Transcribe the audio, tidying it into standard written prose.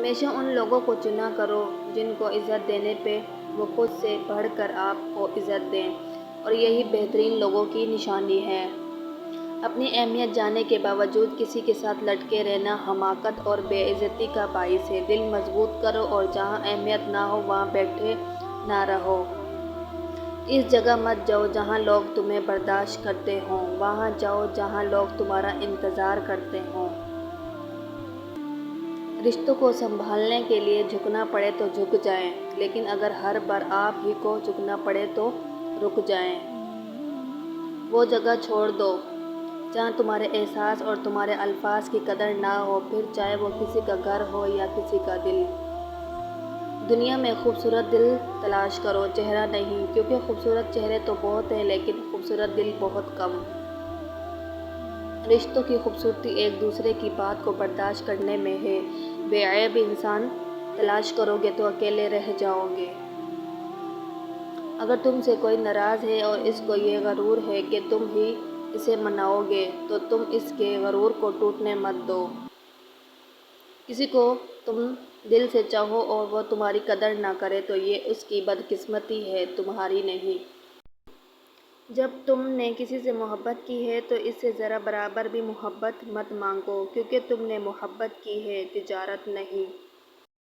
ہمیشہ ان لوگوں کو چنا کرو جن کو عزت دینے پہ وہ خود سے بڑھ کر آپ کو عزت دیں، اور یہی بہترین لوگوں کی نشانی ہے۔ اپنی اہمیت جاننے کے باوجود کسی کے ساتھ لٹکے رہنا حماقت اور بے عزتی کا باعث ہے۔ دل مضبوط کرو اور جہاں اہمیت نہ ہو وہاں بیٹھے نہ رہو۔ اس جگہ مت جاؤ جہاں لوگ تمہیں برداشت کرتے ہوں، وہاں جاؤ جہاں لوگ تمہارا انتظار کرتے ہوں۔ رشتوں کو سنبھالنے کے لیے جھکنا پڑے تو جھک جائیں، لیکن اگر ہر بار آپ ہی کو جھکنا پڑے تو رک جائیں۔ وہ جگہ چھوڑ دو جہاں تمہارے احساس اور تمہارے الفاظ کی قدر نہ ہو، پھر چاہے وہ کسی کا گھر ہو یا کسی کا دل۔ دنیا میں خوبصورت دل تلاش کرو، چہرہ نہیں، کیونکہ خوبصورت چہرے تو بہت ہیں لیکن خوبصورت دل بہت کم۔ رشتوں کی خوبصورتی ایک دوسرے کی بات کو برداشت کرنے میں ہے۔ بے عیب انسان تلاش کرو گے تو اکیلے رہ جاؤ گے۔ اگر تم سے کوئی ناراض ہے اور اس کو یہ غرور ہے کہ تم ہی اسے مناؤ گے تو تم اس کے غرور کو ٹوٹنے مت دو۔ کسی کو تم دل سے چاہو اور وہ تمہاری قدر نہ کرے تو یہ اس کی بدقسمتی ہے، تمہاری نہیں۔ جب تم نے کسی سے محبت کی ہے تو اس سے ذرا برابر بھی محبت مت مانگو، کیونکہ تم نے محبت کی ہے، تجارت نہیں۔